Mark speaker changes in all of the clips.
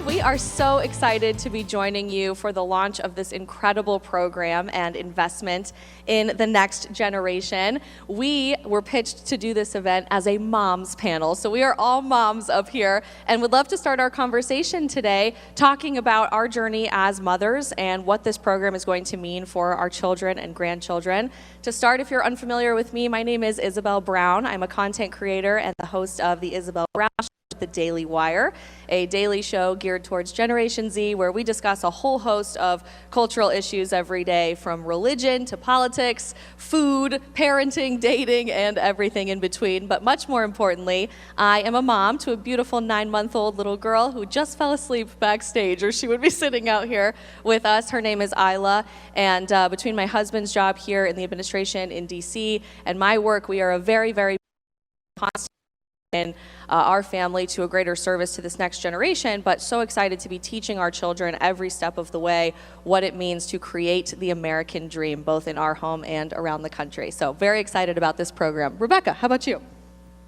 Speaker 1: everyone. We are so excited to be joining you for the launch of this incredible program and investment in the next generation. We were pitched to do this event as a moms panel, so we are all moms up here and would love to start our conversation today talking about our journey as mothers and what this program is going to mean for our children and grandchildren. To start, if you're unfamiliar with me, my name is Isabel Brown. I'm a content creator and the host of the Isabel Brown Show, The Daily Wire, a daily show geared towards Generation Z, where we discuss a whole host of cultural issues every day, from religion to politics, food, parenting, dating, and everything in between. But much more importantly, I am a mom to a beautiful 9-month-old little girl who just fell asleep backstage, or she would be sitting out here with us. Her name is Isla, and between my husband's job here in the administration in DC and my work, we are a very, very constant in our family to a greater service to this next generation, but so excited to be teaching our children every step of the way what it means to create the American dream, both in our home and around the country. So very excited about this program. Rebecca, how about you?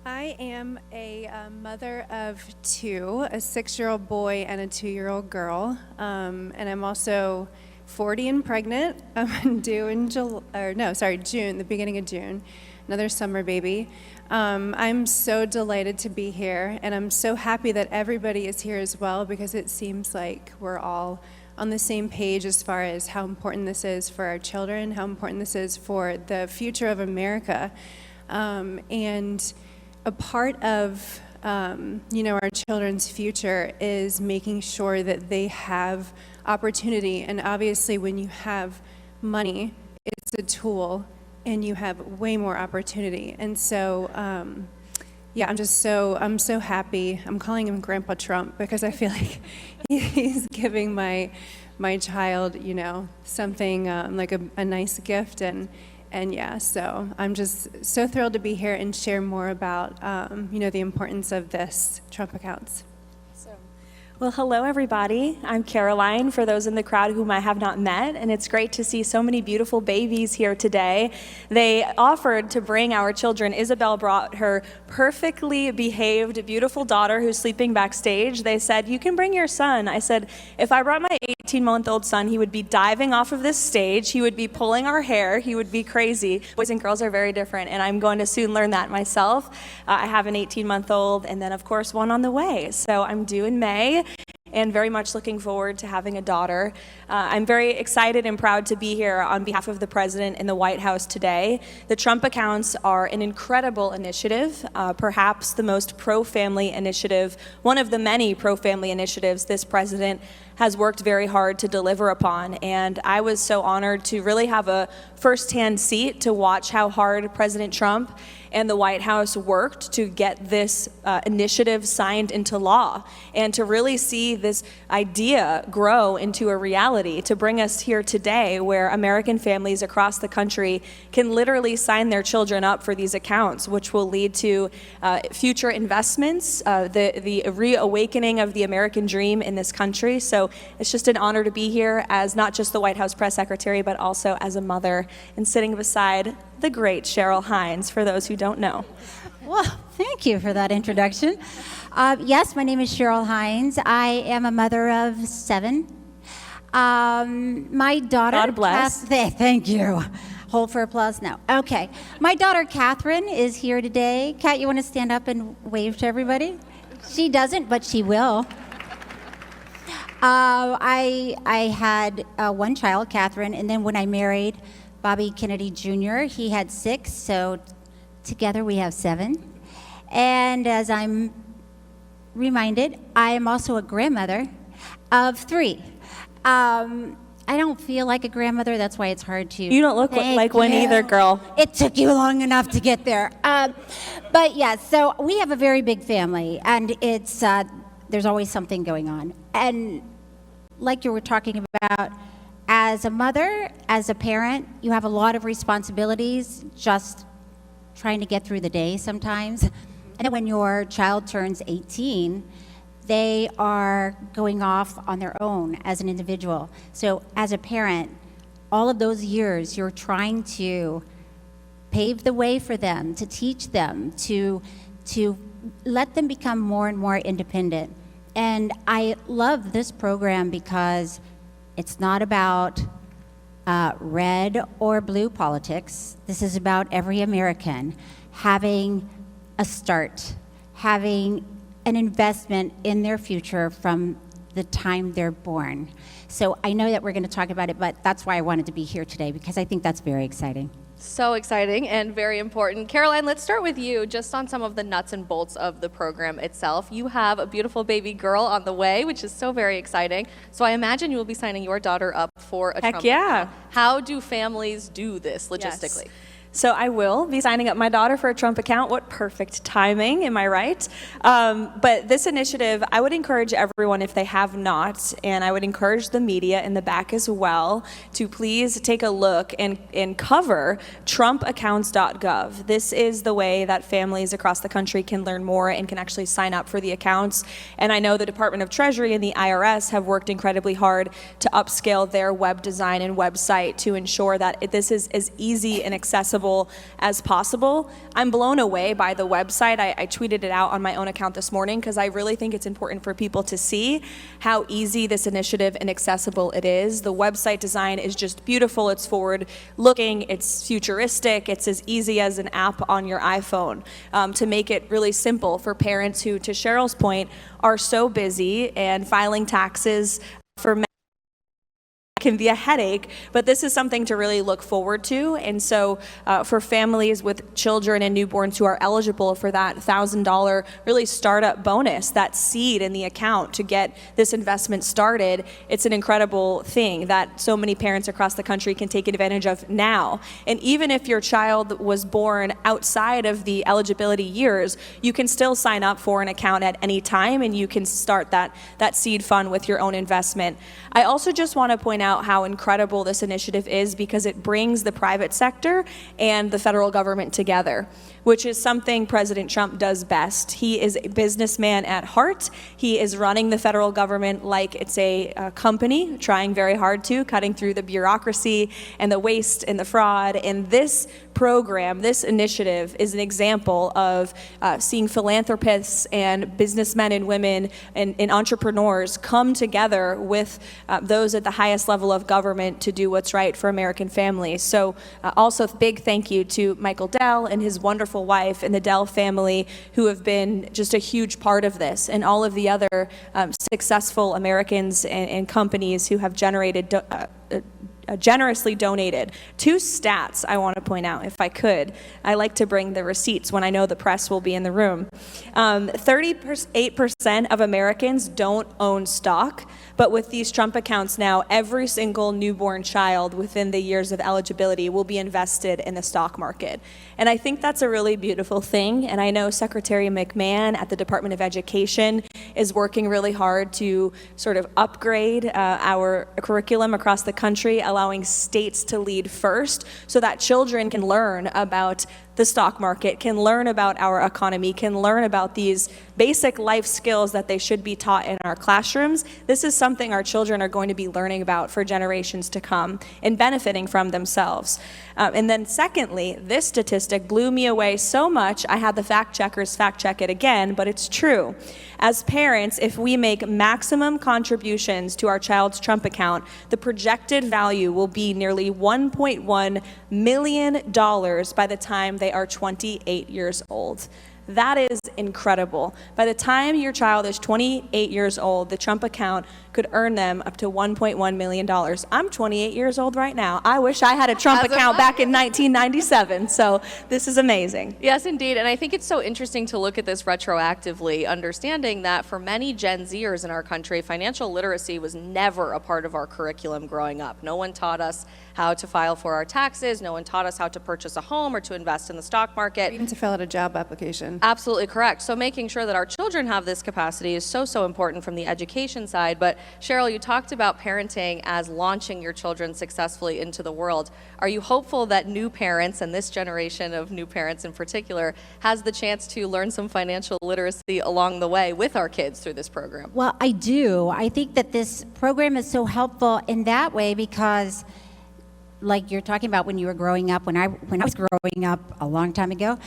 Speaker 2: I am a mother of two, a 6-year-old boy and a 2-year-old girl, and I'm also 40 and pregnant. I'm due in June, the beginning of June, another summer baby. I'm so delighted to be here, and I'm so happy that everybody is here as well, because it seems like we're all on the same page as far as how important this is for our children, how important this is for the future of America. And a part of our children's future is making sure that they have opportunity. And obviously when you have money, it's a tool, and you have way more opportunity. And so, I'm so happy. I'm calling him Grandpa Trump because I feel like he's giving my child, something like a nice gift. So I'm just so thrilled to be here and share more about, the importance of this Trump accounts.
Speaker 3: Well, hello, everybody. I'm Caroline, for those in the crowd whom I have not met, and it's great to see so many beautiful babies here today. They offered to bring our children. Isabel brought her perfectly behaved, beautiful daughter who's sleeping backstage. They said, "You can bring your son." I said, if I brought my 18-month-old son, he would be diving off of this stage. He would be pulling our hair. He would be crazy. Boys and girls are very different, and I'm going to soon learn that myself. I have an 18-month-old, and then, of course, one on the way. So I'm due in May, and very much looking forward to having a daughter. I'm very excited and proud to be here on behalf of the President and the White House today. The Trump accounts are an incredible initiative, perhaps the most pro-family initiative, one of the many pro-family initiatives this president has worked very hard to deliver upon. And I was so honored to really have a firsthand seat to watch how hard President Trump and the White House worked to get this initiative signed into law, and to really see this idea grow into a reality, to bring us here today where American families across the country can literally sign their children up for these accounts, which will lead to future investments, the reawakening of the American dream in this country. So it's just an honor to be here as not just the White House press secretary, but also as a mother, and sitting beside the great Cheryl Hines, for those who don't know.
Speaker 4: Well, thank you for that introduction. Yes, my name is Cheryl Hines. I am a mother of 7. My daughter...
Speaker 3: God bless.
Speaker 4: Thank you. Hold for applause now. Okay. My daughter, Catherine, is here today. Kat, you want to stand up and wave to everybody? She doesn't, but she will. I had one child, Catherine, and then when I married Bobby Kennedy Jr., he had 6, so together we have 7. And as I'm reminded, I am also a grandmother of 3. I don't feel like a grandmother, that's why it's hard to...
Speaker 3: You don't look like one either, girl.
Speaker 4: It took you long enough to get there. But yeah, so we have a very big family, and it's there's always something going on. And like you were talking about, as a mother, as a parent, you have a lot of responsibilities just trying to get through the day sometimes. And then when your child turns 18, they are going off on their own as an individual. So as a parent, all of those years, you're trying to pave the way for them, to teach them, to let them become more and more independent. And I love this program because it's not about red or blue politics. This is about every American having a start, having an investment in their future from the time they're born. So I know that we're going to talk about it, but that's why I wanted to be here today, because I think that's very exciting.
Speaker 1: So exciting and very important. Caroline, let's start with you just on some of the nuts and bolts of the program itself. You have a beautiful baby girl on the way, which is so very exciting. So I imagine you will be signing your daughter up for a Trump account. How do families do this logistically?
Speaker 3: Yes. So I will be signing up my daughter for a Trump account. What perfect timing, am I right? But this initiative, I would encourage everyone, if they have not, and I would encourage the media in the back as well, to please take a look and cover trumpaccounts.gov. This is the way that families across the country can learn more and can actually sign up for the accounts. And I know the Department of Treasury and the IRS have worked incredibly hard to upscale their web design and website to ensure that this is as easy and accessible as possible. I'm blown away by the website. I tweeted it out on my own account this morning because I really think it's important for people to see how easy this initiative and accessible it is. The website design is just beautiful. It's forward looking, it's futuristic, it's as easy as an app on your iPhone, to make it really simple for parents who, to Cheryl's point, are so busy and filing taxes for can be a headache, but this is something to really look forward to. And so for families with children and newborns who are eligible for that $1,000 really startup bonus, that seed in the account to get this investment started, it's an incredible thing that so many parents across the country can take advantage of now. And even if your child was born outside of the eligibility years, you can still sign up for an account at any time, and you can start that seed fund with your own investment. I also just want to point out how incredible this initiative is because it brings the private sector and the federal government together, which is something President Trump does best. He is a businessman at heart. He is running the federal government like it's a company, trying very hard to, cutting through the bureaucracy and the waste and the fraud. And this program, this initiative, is an example of seeing philanthropists and businessmen and women and entrepreneurs come together with those at the highest level of government to do what's right for American families. So also big thank you to Michael Dell and his wonderful wife and the Dell family, who have been just a huge part of this, and all of the other successful Americans and companies who have generously donated. Two stats I want to point out, if I could. I like to bring the receipts when I know the press will be in the room. 38% of Americans don't own stock, but with these Trump accounts now, every single newborn child within the years of eligibility will be invested in the stock market. And I think that's a really beautiful thing. And I know Secretary McMahon at the Department of Education is working really hard to sort of upgrade our curriculum across the country, allowing states to lead first so that children can learn about the stock market, can learn about our economy, can learn about these basic life skills that they should be taught in our classrooms. This is something our children are going to be learning about for generations to come and benefiting from themselves. And then secondly, this statistic blew me away so much, I had the fact checkers fact check it again, but it's true. As parents, if we make maximum contributions to our child's Trump account, the projected value will be nearly $1.1 million by the time they are 28 years old. That is incredible. By the time your child is 28 years old, the Trump account could earn them up to $1.1 million. I'm 28 years old right now. I wish I had a Trump account back in 1997, so this is amazing.
Speaker 1: Yes, indeed, and I think it's so interesting to look at this retroactively, understanding that for many Gen Zers in our country, financial literacy was never a part of our curriculum growing up. No one taught us how to file for our taxes. No one taught us how to purchase a home or to invest in the stock market.
Speaker 2: Even to fill out a job application.
Speaker 1: Absolutely correct. So making sure that our children have this capacity is so important from the education side. But Cheryl, you talked about parenting as launching your children successfully into the world. Are you hopeful that new parents, and this generation of new parents in particular, has the chance to learn some financial literacy along the way with our kids through this program?
Speaker 4: Well, I do. I think that this program is so helpful in that way because, like you're talking about when you were growing up, when I was growing up a long time ago,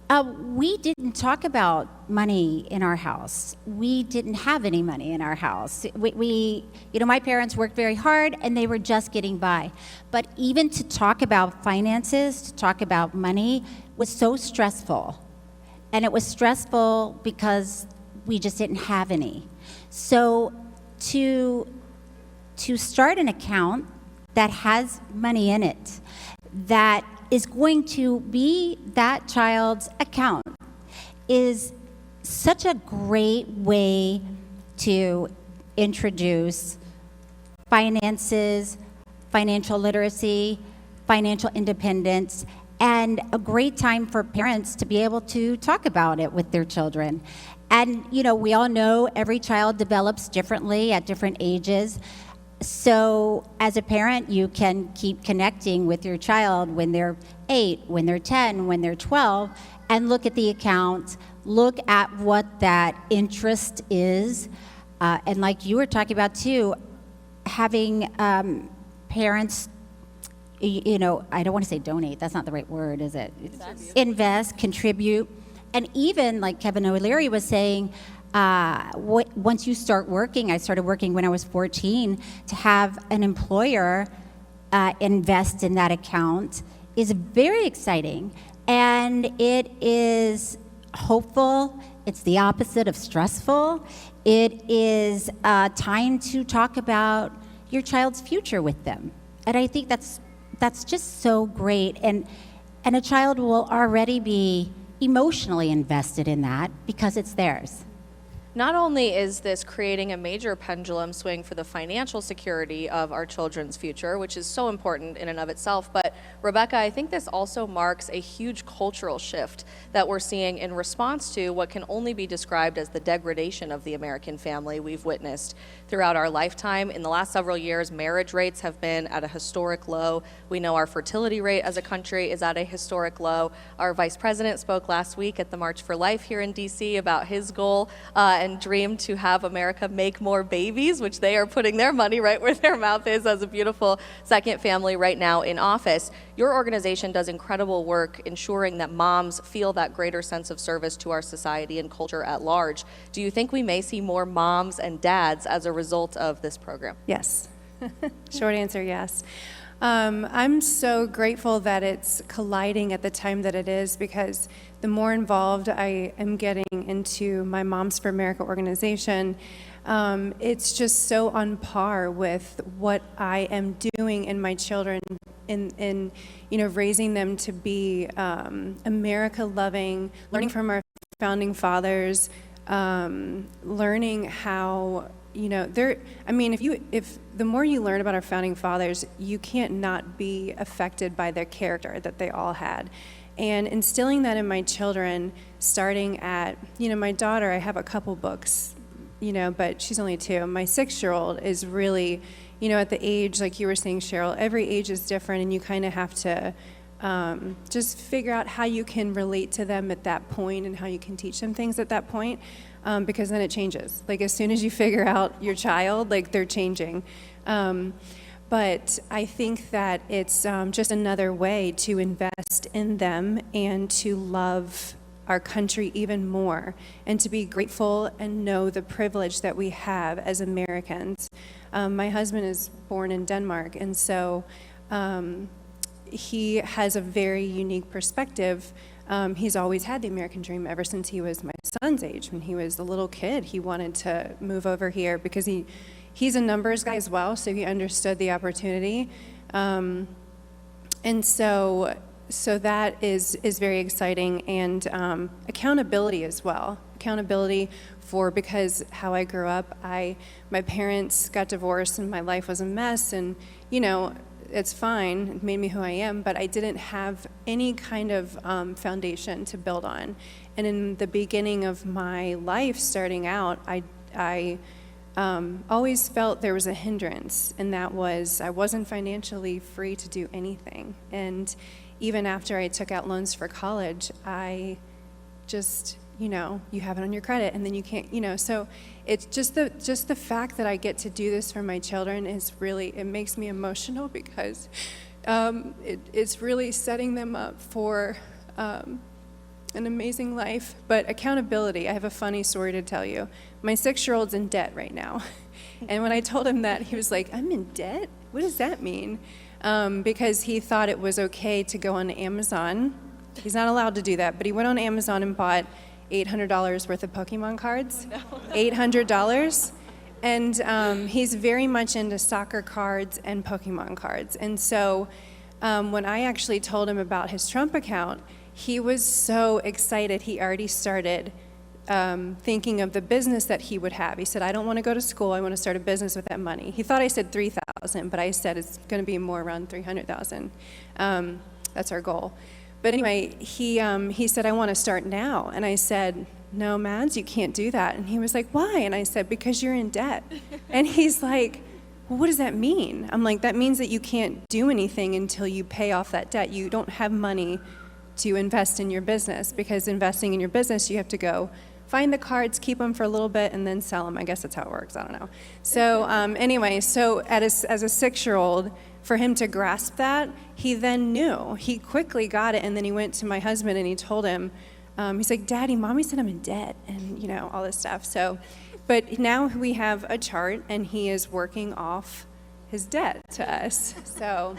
Speaker 4: We didn't talk about money in our house. We didn't have any money in our house. My parents worked very hard and they were just getting by. But even to talk about finances, to talk about money was so stressful. And it was stressful because we just didn't have any. So to start an account that has money in it, that is going to be that child's account, is such a great way to introduce finances, financial literacy, financial independence, and a great time for parents to be able to talk about it with their children. And, we all know every child develops differently at different ages. So as a parent, you can keep connecting with your child when they're 8, when they're 10, when they're 12, and look at the account, look at what that interest is. And like you were talking about too, having parents, I don't want to say donate, that's not the right word, is it? Invest, contribute. And even like Kevin O'Leary was saying, once you start working, I started working when I was 14, to have an employer invest in that account is very exciting. And it is hopeful. It's the opposite of stressful. It is time to talk about your child's future with them. And I think that's just so great. And a child will already be emotionally invested in that because it's theirs.
Speaker 1: Not only is this creating a major pendulum swing for the financial security of our children's future, which is so important in and of itself, but Rebecca, I think this also marks a huge cultural shift that we're seeing in response to what can only be described as the degradation of the American family we've witnessed throughout our lifetime. In the last several years, marriage rates have been at a historic low. We know our fertility rate as a country is at a historic low. Our vice president spoke last week at the March for Life here in DC about his goal and dream to have America make more babies, which they are putting their money right where their mouth is as a beautiful second family right now in office. Your organization does incredible work ensuring that moms feel that greater sense of service to our society and culture at large. Do you think we may see more moms and dads as a result of this program?
Speaker 2: Yes. Short answer, yes. I'm so grateful that it's colliding at the time that it is, because the more involved I am getting into my Moms for America organization, it's just so on par with what I am doing in my children, in raising them to be America-loving, learning from our founding fathers, learning how. If the more you learn about our founding fathers, you can't not be affected by their character that they all had. And instilling that in my children, starting at, my daughter, I have a couple books, but she's only 2. My 6-year-old is really, at the age, like you were saying, Cheryl, every age is different, and you kind of have to just figure out how you can relate to them at that point and how you can teach them things at that point. Because then it changes. Like, as soon as you figure out your child, like, they're changing. But I think that it's just another way to invest in them and to love our country even more, and to be grateful and know the privilege that we have as Americans. My husband is born in Denmark, and so he has a very unique perspective. He's always had the American dream ever since he was my son's age. When he was a little kid, he wanted to move over here because he's a numbers guy as well, so he understood the opportunity. And so that is very exciting, and accountability as well. Accountability because how I grew up, my parents got divorced and my life was a mess, and it's fine, it made me who I am, but I didn't have any kind of foundation to build on. And in the beginning of my life, starting out, I always felt there was a hindrance, and that was I wasn't financially free to do anything. And even after I took out loans for college, I just, you have it on your credit, and then you can't, so it's just the fact that I get to do this for my children is really, it makes me emotional, because it's really setting them up for an amazing life, but accountability. I have a funny story to tell you. My 6-year-old's in debt right now. And when I told him that, he was like, I'm in debt? What does that mean? Because he thought it was okay to go on Amazon. He's not allowed to do that, but he went on Amazon and bought $800 worth of Pokemon cards. Oh, no. $800. And he's very much into soccer cards and Pokemon cards. And so when I actually told him about his Trump account, he was so excited. He already started thinking of the business that he would have. He said, I don't want to go to school. I want to start a business with that money. He thought I said 3,000, but I said it's going to be more around 300,000. That's our goal. But anyway, he said, I want to start now. And I said, no, Mads, you can't do that. And he was like, why? And I said, because you're in debt. And he's like, well, what does that mean? I'm like, that means that you can't do anything until you pay off that debt. You don't have money to invest in your business, because investing in your business, you have to go find the cards, keep them for a little bit, and then sell them. I guess that's how it works. I don't know. So anyway, so as a 6-year-old, for him to grasp that, he then knew. He quickly got it, and then he went to my husband and he told him, he's like, Daddy, Mommy said I'm in debt, and all this stuff. So, but now we have a chart, and he is working off his debt to us. So,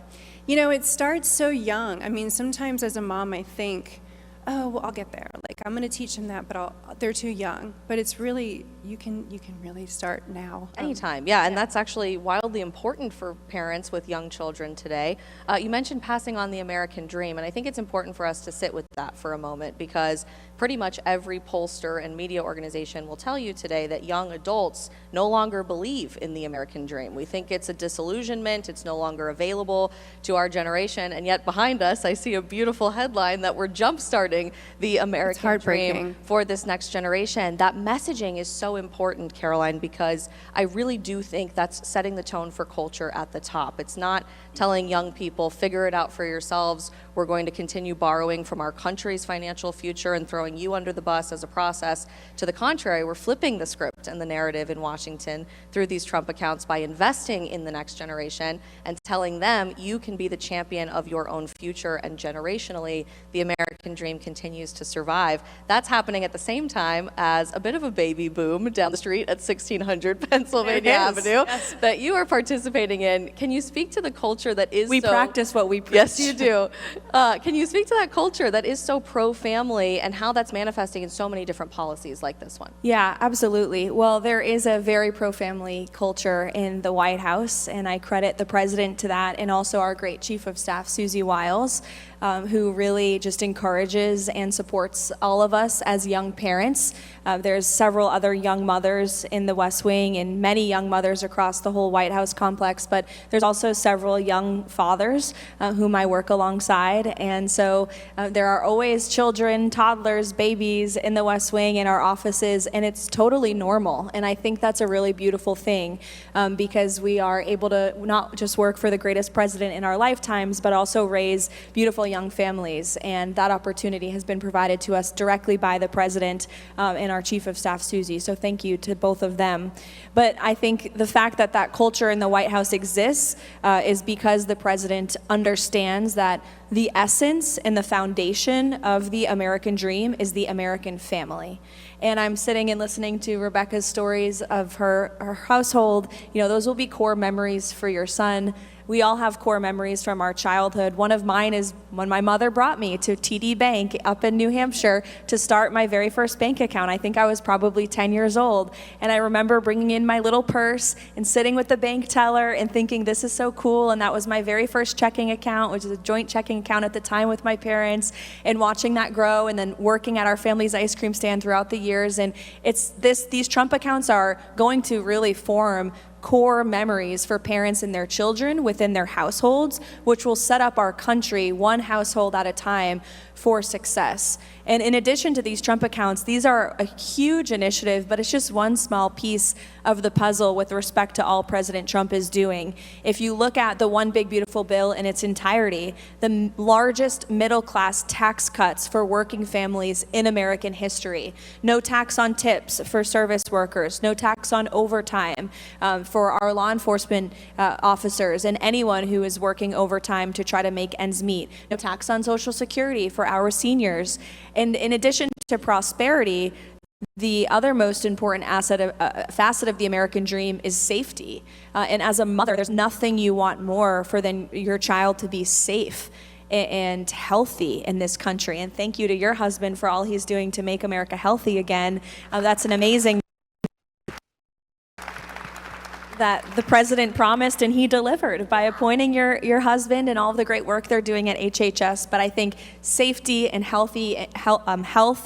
Speaker 2: it starts so young. I mean, sometimes as a mom, I think, oh, well, I'll get there. Like, I'm going to teach them that, but they're too young. But it's really, you can really start now.
Speaker 1: Anytime, yeah, and that's actually wildly important for parents with young children today. You mentioned passing on the American dream, and I think it's important for us to sit with that for a moment, because pretty much every pollster and media organization will tell you today that young adults no longer believe in the American dream. We think it's a disillusionment, it's no longer available to our generation, and yet behind us I see a beautiful headline that we're jump-starting the American dream for this next generation. That messaging is so important, Caroline, because I really do think that's setting the tone for culture at the top. It's not telling young people, figure it out for yourselves. We're going to continue borrowing from our country's financial future and throwing you under the bus as a process. To the contrary, we're flipping the script and the narrative in Washington through these Trump accounts by investing in the next generation and telling them you can be the champion of your own future, and generationally, the American dream continues to survive. That's happening at the same time as a bit of a baby boom down the street at 1600 Pennsylvania Avenue that you are participating in. Can you speak to the culture that is
Speaker 3: We practice what we preach.
Speaker 1: Yes, you do. Can you speak to that culture that is so pro-family and how that's manifesting in so many different policies like this one?
Speaker 3: Yeah, absolutely. Well, there is a very pro-family culture in the White House, and I credit the president to that, and also our great chief of staff, Susie Wiles, who really just encourages and supports all of us as young parents. There's several other young mothers in the West Wing and many young mothers across the whole White House complex, but there's also several young fathers whom I work alongside. And so there are always children, toddlers, babies in the West Wing in our offices, and it's totally normal. And I think that's a really beautiful thing, because we are able to not just work for the greatest president in our lifetimes, but also raise beautiful young families. And that opportunity has been provided to us directly by the president and our chief of staff, Susie. So thank you to both of them. But I think the fact that that culture in the White House exists is because the president understands that the essence and the foundation of the American dream is the American family. And I'm sitting and listening to Rebecca's stories of her household. Those will be core memories for your son. We all have core memories from our childhood. One of mine is when my mother brought me to TD Bank up in New Hampshire to start my very first bank account. I think I was probably 10 years old. And I remember bringing in my little purse and sitting with the bank teller and thinking, this is so cool. And that was my very first checking account, which is a joint checking account at the time with my parents, and watching that grow, and then working at our family's ice cream stand throughout the years. And these Trump accounts are going to really form core memories for parents and their children within their households, which will set up our country one household at a time for success. And in addition to these Trump accounts, these are a huge initiative, but it's just one small piece of the puzzle with respect to all President Trump is doing. If you look at the One Big Beautiful Bill in its entirety, the largest middle-class tax cuts for working families in American history. No tax on tips for service workers, no tax on overtime for for our law enforcement officers and anyone who is working overtime to try to make ends meet. No tax on Social Security for our seniors. And in addition to prosperity, the other most important facet of the American dream is safety. And as a mother, there's nothing you want more than your child to be safe and healthy in this country. And thank you to your husband for all he's doing to make America healthy again. That's an amazing that the president promised and he delivered by appointing your husband and all of the great work they're doing at HHS. But I think safety and health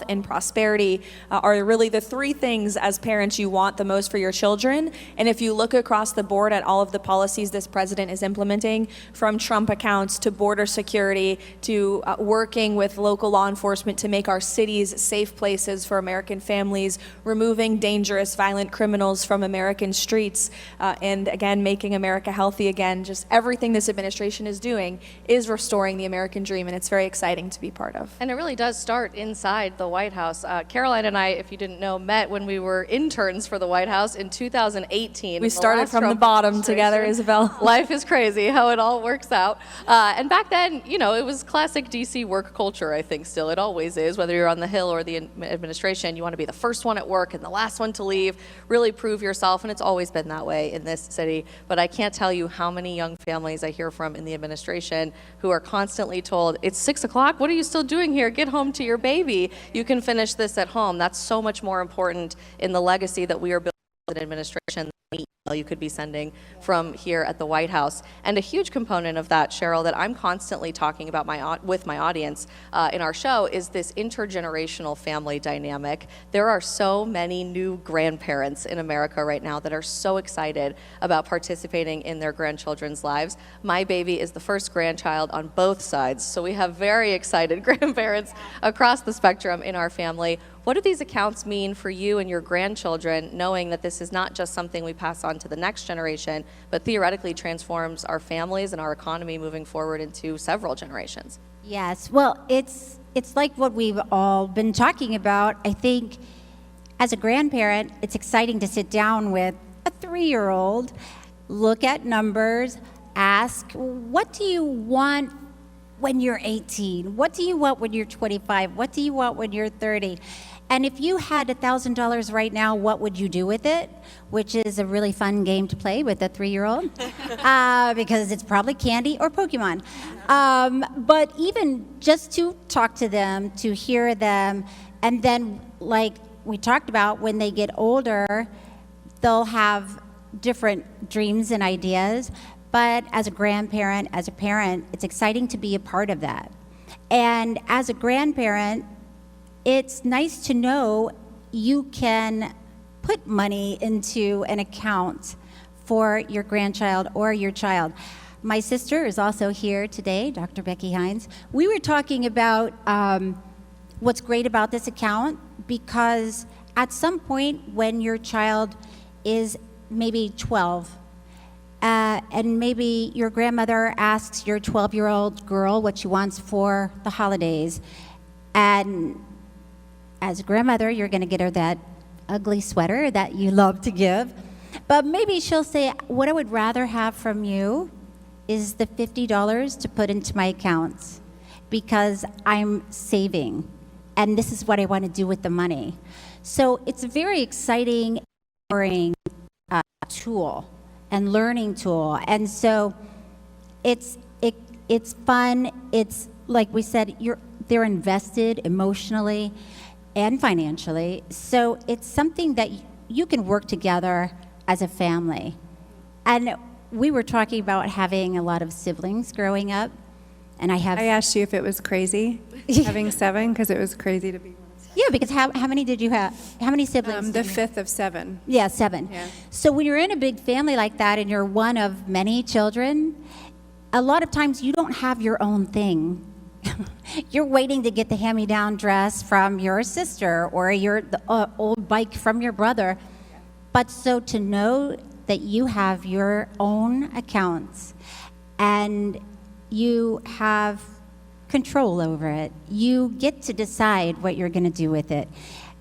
Speaker 3: and prosperity are really the three things as parents you want the most for your children. And if you look across the board at all of the policies this president is implementing, from Trump accounts to border security to working with local law enforcement to make our cities safe places for American families, removing dangerous, violent criminals from American streets, and again, making America healthy again. Just everything this administration is doing is restoring the American dream, and it's very exciting to be part of.
Speaker 1: And it really does start inside the White House. Caroline and I, if you didn't know, met when we were interns for the White House in 2018.
Speaker 3: We started from the bottom together, Isabel.
Speaker 1: Life is crazy how it all works out. And back then, you know, it was classic DC work culture, I think still. It always is, whether you're on the Hill or the administration. You want to be the first one at work and the last one to leave, really prove yourself, and it's always been that way in this city. But I can't tell you how many young families I hear from in the administration who are constantly told, it's 6 o'clock, what are you still doing here? Get home to your baby. You can finish this at home. That's so much more important in the legacy that we are building as an administration than you could be sending from here at the White House. And a huge component of that, Cheryl, that I'm constantly talking about with my audience in our show is this intergenerational family dynamic. There are so many new grandparents in America right now that are so excited about participating in their grandchildren's lives. My baby is the first grandchild on both sides, so we have very excited grandparents across the spectrum in our family. What do these accounts mean for you and your grandchildren, knowing that this is not just something we pass on to the next generation, but theoretically transforms our families and our economy moving forward into several generations?
Speaker 4: Yes, well, it's like what we've all been talking about. I think as a grandparent, it's exciting to sit down with a 3-year-old, look at numbers, ask, what do you want when you're 18? What do you want when you're 25? What do you want when you're 30? And if you had $1,000 right now, what would you do with it? Which is a really fun game to play with a 3-year-old because it's probably candy or Pokemon. But even just to talk to them, to hear them, and then like we talked about, when they get older, they'll have different dreams and ideas. But as a grandparent, as a parent, it's exciting to be a part of that. And as a grandparent, it's nice to know you can put money into an account for your grandchild or your child. My sister is also here today, Dr. Becky Hines. We were talking about what's great about this account, because at some point when your child is maybe 12, and maybe your grandmother asks your 12-year-old girl what she wants for the holidays, and as a grandmother, you're going to get her that ugly sweater that you love to give. But maybe she'll say, what I would rather have from you is the $50 to put into my accounts, because I'm saving, and this is what I want to do with the money. So it's a very exciting, empowering tool and learning tool. And so it's fun. It's like we said, they're invested emotionally and financially. So it's something that you can work together as a family. And we were talking about having a lot of siblings growing up, and I
Speaker 2: asked you if it was crazy having 7, because it was crazy to be one.
Speaker 4: Yeah, because how many did you have? How many siblings?
Speaker 2: The 5th of 7.
Speaker 4: Yeah, 7.
Speaker 2: Yeah.
Speaker 4: So when you're in a big family like that and you're one of many children, a lot of times you don't have your own thing. You're waiting to get the hand-me-down dress from your sister or the old bike from your brother. But so to know that you have your own accounts and you have control over it, you get to decide what you're going to do with it.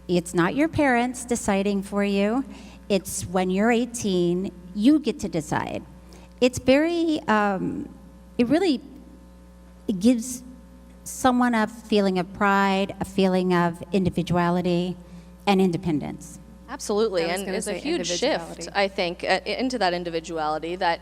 Speaker 4: It's not your parents deciding for you. It's when you're 18, you get to decide. It's very, it gives someone a feeling of pride, a feeling of individuality and independence.
Speaker 1: Absolutely,
Speaker 2: I was
Speaker 1: and
Speaker 2: gonna
Speaker 1: it's a
Speaker 2: say
Speaker 1: huge
Speaker 2: individuality.
Speaker 1: shift, I think, into that individuality that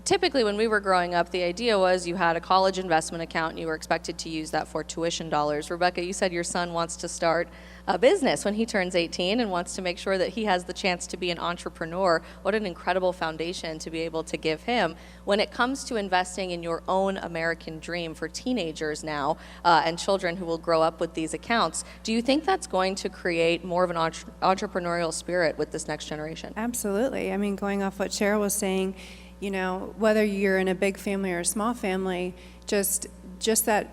Speaker 1: typically when we were growing up, the idea was you had a college investment account and you were expected to use that for tuition dollars. Rebecca, you said your son wants to start a business when he turns 18 and wants to make sure that he has the chance to be an entrepreneur. What an incredible foundation to be able to give him. When it comes to investing in your own American dream for teenagers now and children who will grow up with these accounts, do you think that's going to create more of an entrepreneurial spirit with this next generation?
Speaker 2: Absolutely. I mean, going off what Cheryl was saying, whether you're in a big family or a small family, just that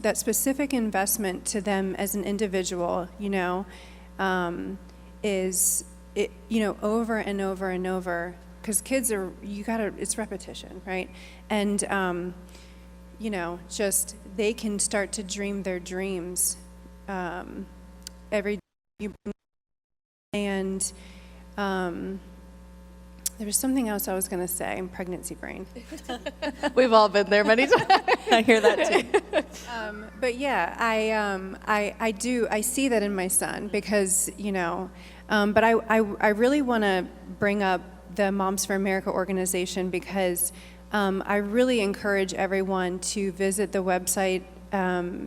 Speaker 2: that specific investment to them as an individual, is it, over and over and over, because kids are, it's repetition, right? And just they can start to dream their dreams every day. And there was something else I was going to say. Pregnancy brain.
Speaker 1: We've all been there many times.
Speaker 3: I hear that too.
Speaker 2: But yeah, I see that in my son because, but I really want to bring up the Moms for America organization because I really encourage everyone to visit the website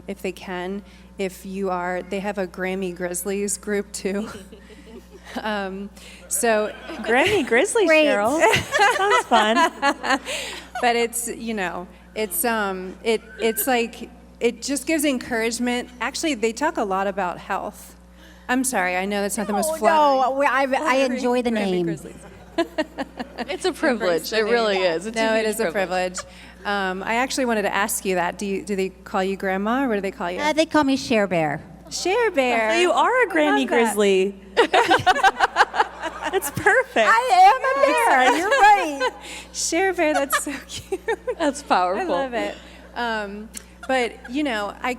Speaker 2: if they can. They have a Grammy Grizzlies group too. So
Speaker 3: Grammy Grizzly, Cheryl. Sounds fun.
Speaker 2: But it's it's like it just gives encouragement. Actually, they talk a lot about health. I'm sorry, I know that's not the most flattering.
Speaker 4: No, I enjoy the
Speaker 2: Grammy
Speaker 4: name.
Speaker 2: Grizzlies.
Speaker 1: It's a privilege. It really is. It's
Speaker 2: No,
Speaker 1: a
Speaker 2: it
Speaker 1: huge
Speaker 2: is a privilege. I actually wanted to ask you that. Do they call you Grandma, or what do they call you?
Speaker 4: They call me Share Bear.
Speaker 2: Share Bear.
Speaker 3: So you are a Grammy
Speaker 2: love that.
Speaker 3: Grizzly. It's perfect.
Speaker 4: I am a bear. You're right.
Speaker 2: Share Bear, that's so cute.
Speaker 1: That's
Speaker 2: I
Speaker 1: powerful.
Speaker 2: love it. But I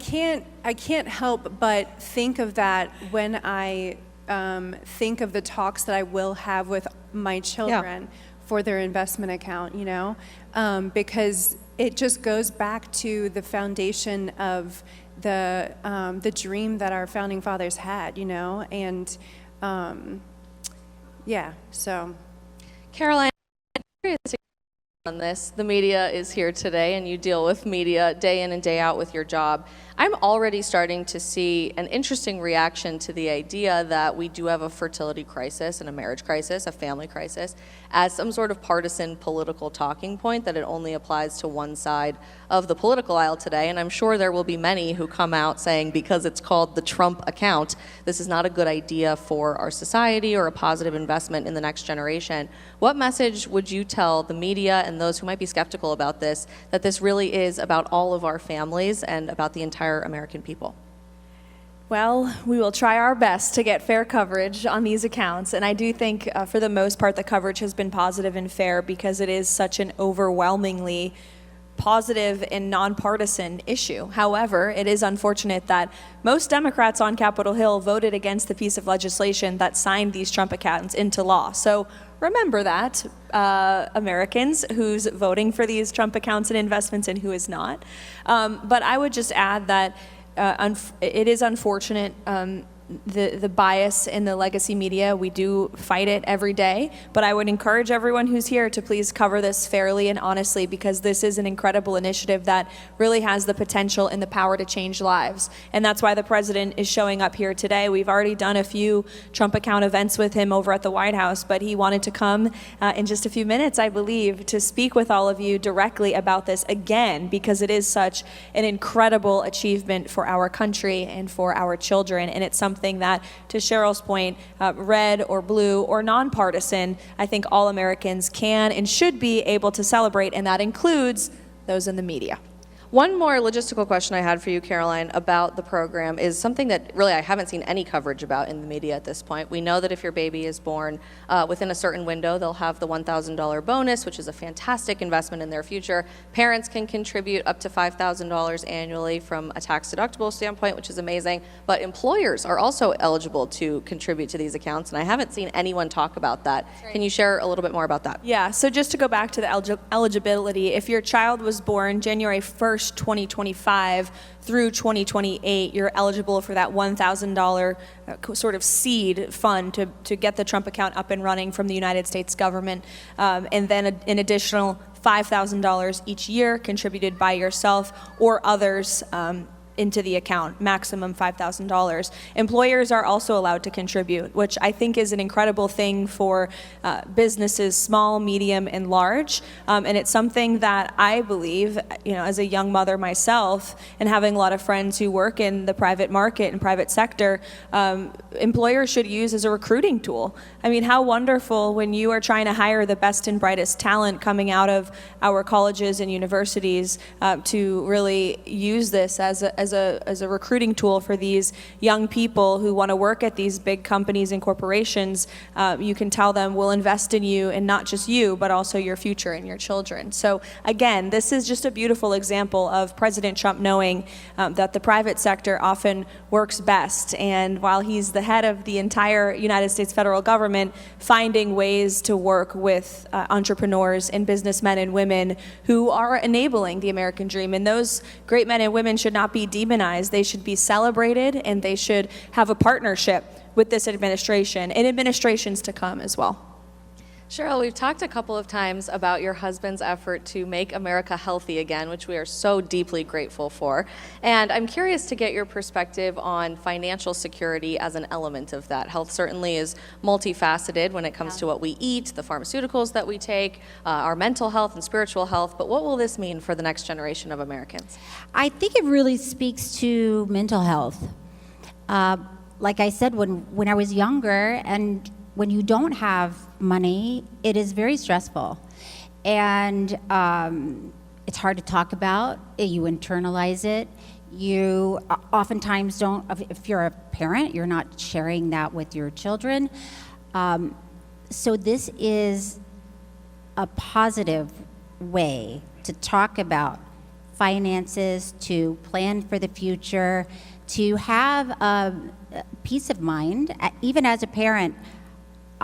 Speaker 2: can't help but think of that when I think of the talks that I will have with my children for their investment account. Because it just goes back to the foundation of the dream that our founding fathers had. And so.
Speaker 1: Caroline, I'm curious on this. The media is here today, and you deal with media day in and day out with your job. I'm already starting to see an interesting reaction to the idea that we do have a fertility crisis and a marriage crisis, a family crisis, as some sort of partisan political talking point, that it only applies to one side of the political aisle today. And I'm sure there will be many who come out saying, because it's called the Trump account, this is not a good idea for our society or a positive investment in the next generation. What message would you tell the media and those who might be skeptical about this, that this really is about all of our families and about the entire American people?
Speaker 3: Well, we will try our best to get fair coverage on these accounts, and I do think for the most part the coverage has been positive and fair because it is such an overwhelmingly positive and nonpartisan issue. However, it is unfortunate that most Democrats on Capitol Hill voted against the piece of legislation that signed these Trump accounts into law. So remember that, Americans, who's voting for these Trump accounts and investments and who is not. But I would just add that it is unfortunate, the bias in the legacy media. We do fight it every day, but I would encourage everyone who's here to please cover this fairly and honestly, because this is an incredible initiative that really has the potential and the power to change lives. And that's why the president is showing up here today. We've already done a few Trump account events with him over at the White House, but he wanted to come in just a few minutes, I believe, to speak with all of you directly about this again, because it is such an incredible achievement for our country and for our children. And it's something that, to Cheryl's point, red or blue or nonpartisan, I think all Americans can and should be able to celebrate, and that includes those in the media.
Speaker 1: One more logistical question I had for you, Caroline, about the program is something that really I haven't seen any coverage about in the media at this point. We know that if your baby is born within a certain window, they'll have the $1,000 bonus, which is a fantastic investment in their future. Parents can contribute up to $5,000 annually from a tax deductible standpoint, which is amazing. But employers are also eligible to contribute to these accounts, and I haven't seen anyone talk about that. Can you share a little bit more about that?
Speaker 3: Yeah, so just to go back to the eligibility, if your child was born January 1st, 2025 through 2028, you're eligible for that $1,000 sort of seed fund to get the Trump account up and running from the United States government, and then an additional $5,000 each year contributed by yourself or others into the account, maximum $5,000. Employers are also allowed to contribute, which I think is an incredible thing for businesses, small, medium, and large. And it's something that I believe, as a young mother myself, and having a lot of friends who work in the private market and private sector, employers should use as a recruiting tool. I mean, how wonderful when you are trying to hire the best and brightest talent coming out of our colleges and universities to really use this as a recruiting tool for these young people who want to work at these big companies and corporations. You can tell them, we'll invest in you, and not just you, but also your future and your children. So again, this is just a beautiful example of President Trump knowing that the private sector often works best. And while he's the head of the entire United States federal government, finding ways to work with entrepreneurs and businessmen and women who are enabling the American dream. And those great men and women should not be demonized. They should be celebrated, and they should have a partnership with this administration and administrations to come as well.
Speaker 1: Cheryl, we've talked a couple of times about your husband's effort to make America healthy again, which we are so deeply grateful for. And I'm curious to get your perspective on financial security as an element of that. Health certainly is multifaceted when it comes to what we eat, the pharmaceuticals that we take, our mental health and spiritual health. But what will this mean for the next generation of Americans?
Speaker 4: I think it really speaks to mental health. Like I said, when I was younger, and when you don't have money, it is very stressful. And it's hard to talk about. You internalize it. You oftentimes don't, if you're a parent, you're not sharing that with your children. So this is a positive way to talk about finances, to plan for the future, to have peace of mind. Even as a parent,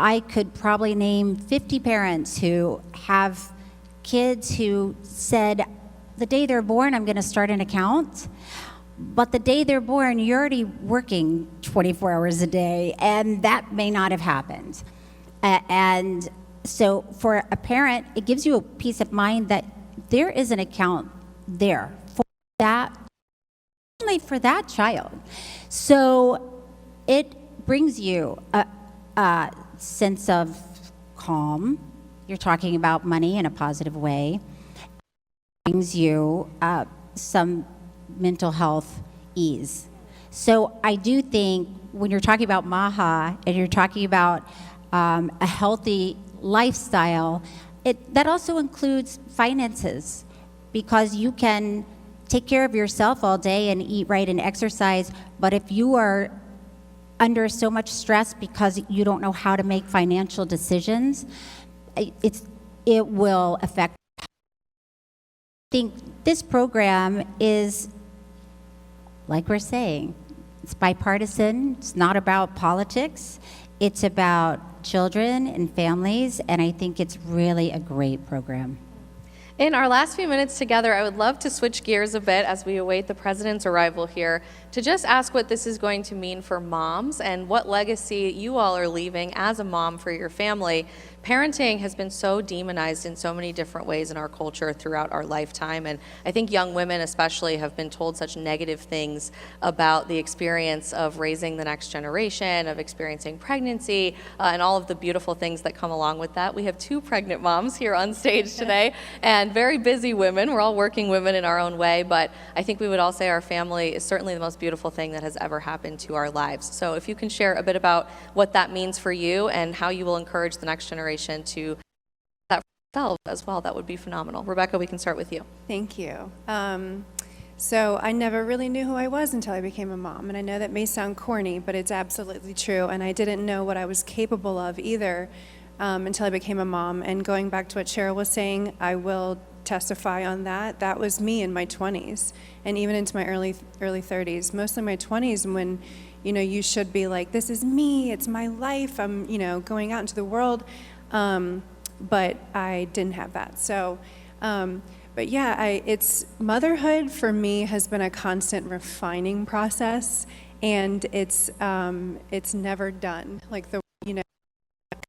Speaker 4: I could probably name 50 parents who have kids who said, the day they're born, I'm going to start an account. But the day they're born, you're already working 24 hours a day, and that may not have happened. And so for a parent, it gives you a peace of mind that there is an account there for that, only for that child. So it brings you a sense of calm. You're talking about money in a positive way. It brings you some mental health ease. So I do think when you're talking about MAGA and you're talking about a healthy lifestyle, that also includes finances, because you can take care of yourself all day and eat right and exercise, but if you are under so much stress because you don't know how to make financial decisions, it will affect. I think this program is, like we're saying, it's bipartisan. It's not about politics. It's about children and families, and I think it's really a great program.
Speaker 1: In our last few minutes together, I would love to switch gears a bit as we await the president's arrival here to just ask what this is going to mean for moms and what legacy you all are leaving as a mom for your family. Parenting has been so demonized in so many different ways in our culture throughout our lifetime, and I think young women especially have been told such negative things about the experience of raising the next generation, of experiencing pregnancy, and all of the beautiful things that come along with that. We have two pregnant moms here on stage today, and very busy women. We're all working women in our own way, but I think we would all say our family is certainly the most beautiful thing that has ever happened to our lives. So if you can share a bit about what that means for you and how you will encourage the next generation to that for themselves as well, that would be phenomenal. Rebecca, we can start with you.
Speaker 2: Thank you. So I never really knew who I was until I became a mom. And I know that may sound corny, but it's absolutely true. And I didn't know what I was capable of either until I became a mom. And going back to what Cheryl was saying, I will testify on that. That was me in my 20s and even into my early 30s. Mostly my 20s when, you should be like, this is me, it's my life, I'm, going out into the world. But I didn't have that. So, but yeah, it's motherhood for me has been a constant refining process, and it's never done. Like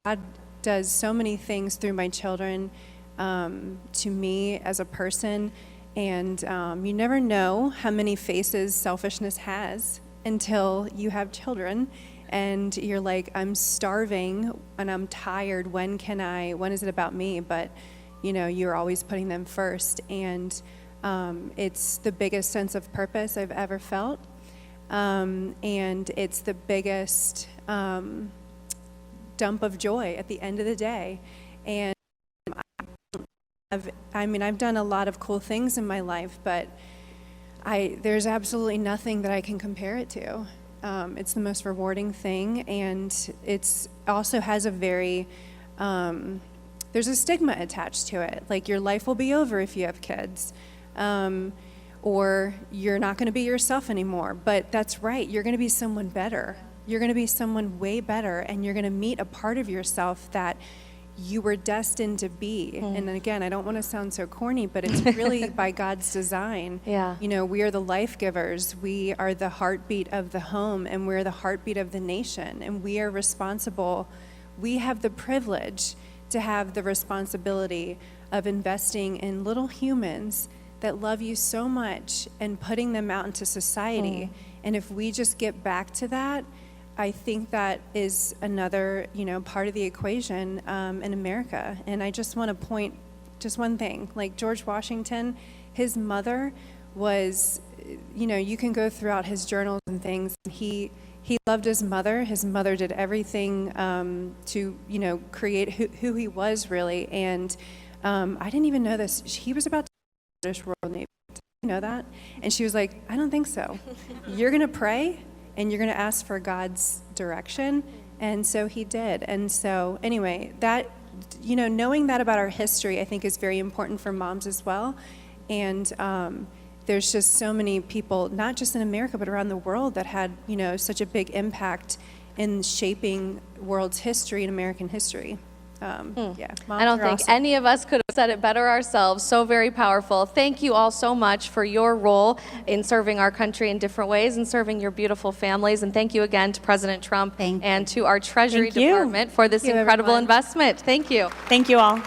Speaker 2: God does so many things through my children to me as a person, and you never know how many faces selfishness has until you have children. And you're like, I'm starving and I'm tired. When is it about me? But, you're always putting them first. And it's the biggest sense of purpose I've ever felt. And it's the biggest dump of joy at the end of the day. And I've done a lot of cool things in my life, but there's absolutely nothing that I can compare it to. It's the most rewarding thing, and it's also has a very, there's a stigma attached to it. Like, your life will be over if you have kids, or you're not going to be yourself anymore. But that's right, you're going to be someone better. You're going to be someone way better, and you're going to meet a part of yourself that you were destined to be. And again, I don't want to sound so corny, but it's really by God's design.
Speaker 1: Yeah.
Speaker 2: We are the life givers. We are the heartbeat of the home, and we're the heartbeat of the nation. And we are responsible. We have the privilege to have the responsibility of investing in little humans that love you so much and putting them out into society. And if we just get back to that, I think that is another, part of the equation in America. And I just want to point just one thing. Like George Washington, his mother was, you can go throughout his journals and things. He loved his mother. His mother did everything to, create who he was really. And I didn't even know this. He was about to the British Royal Navy. Did you know that? And she was like, I don't think so. You're going to pray, and you're going to ask for God's direction. And so he did. And so anyway, that, knowing that about our history, I think is very important for moms as well. And there's just so many people, not just in America, but around the world that had, such a big impact in shaping world's history and American history. Yeah,
Speaker 1: I don't think
Speaker 2: awesome.
Speaker 1: any of us could have said it better ourselves. So very powerful. Thank you all so much for your role in serving our country in different ways and serving your beautiful families. And thank you again to President Trump
Speaker 4: Thank you.
Speaker 1: and to our Treasury
Speaker 3: Thank you.
Speaker 1: Department for this
Speaker 2: Thank you,
Speaker 1: incredible
Speaker 2: everyone.
Speaker 1: investment. Thank you.
Speaker 3: Thank you all.